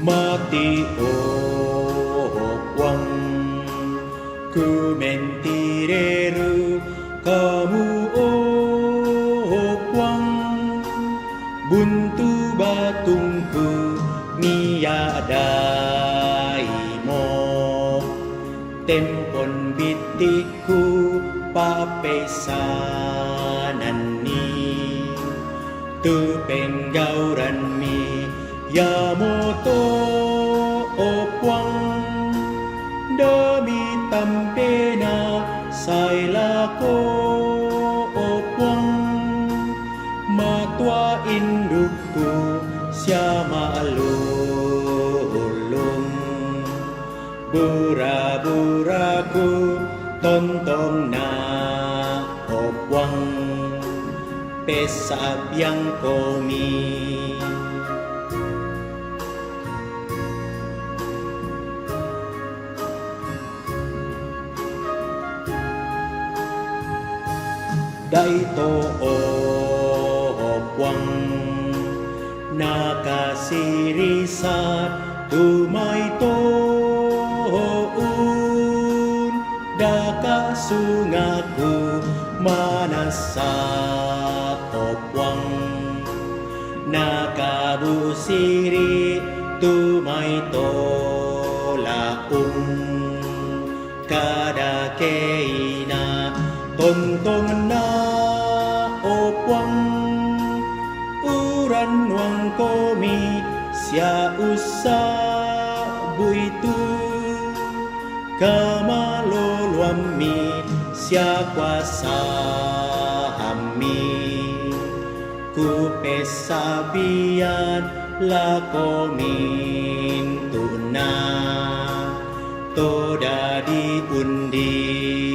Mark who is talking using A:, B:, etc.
A: mati uang ku mentireru kamu uang buntu batungku niadai mo tempon bitiku papesanan ni tu penggauran mi ya moto opuang demi tampena sailako opuang matua indukku siama alulung bura-buraku tontong na opuang pesap yang komi daito opuang nakasirisat tumaytoon dakasungaku manasa opuang nakabusiri tumaytolaong kadakeina tontong na opuang uran wang komi sia usa buitu kamaloluami sia kuasa hami ku pesabian la komin tuna toda diundi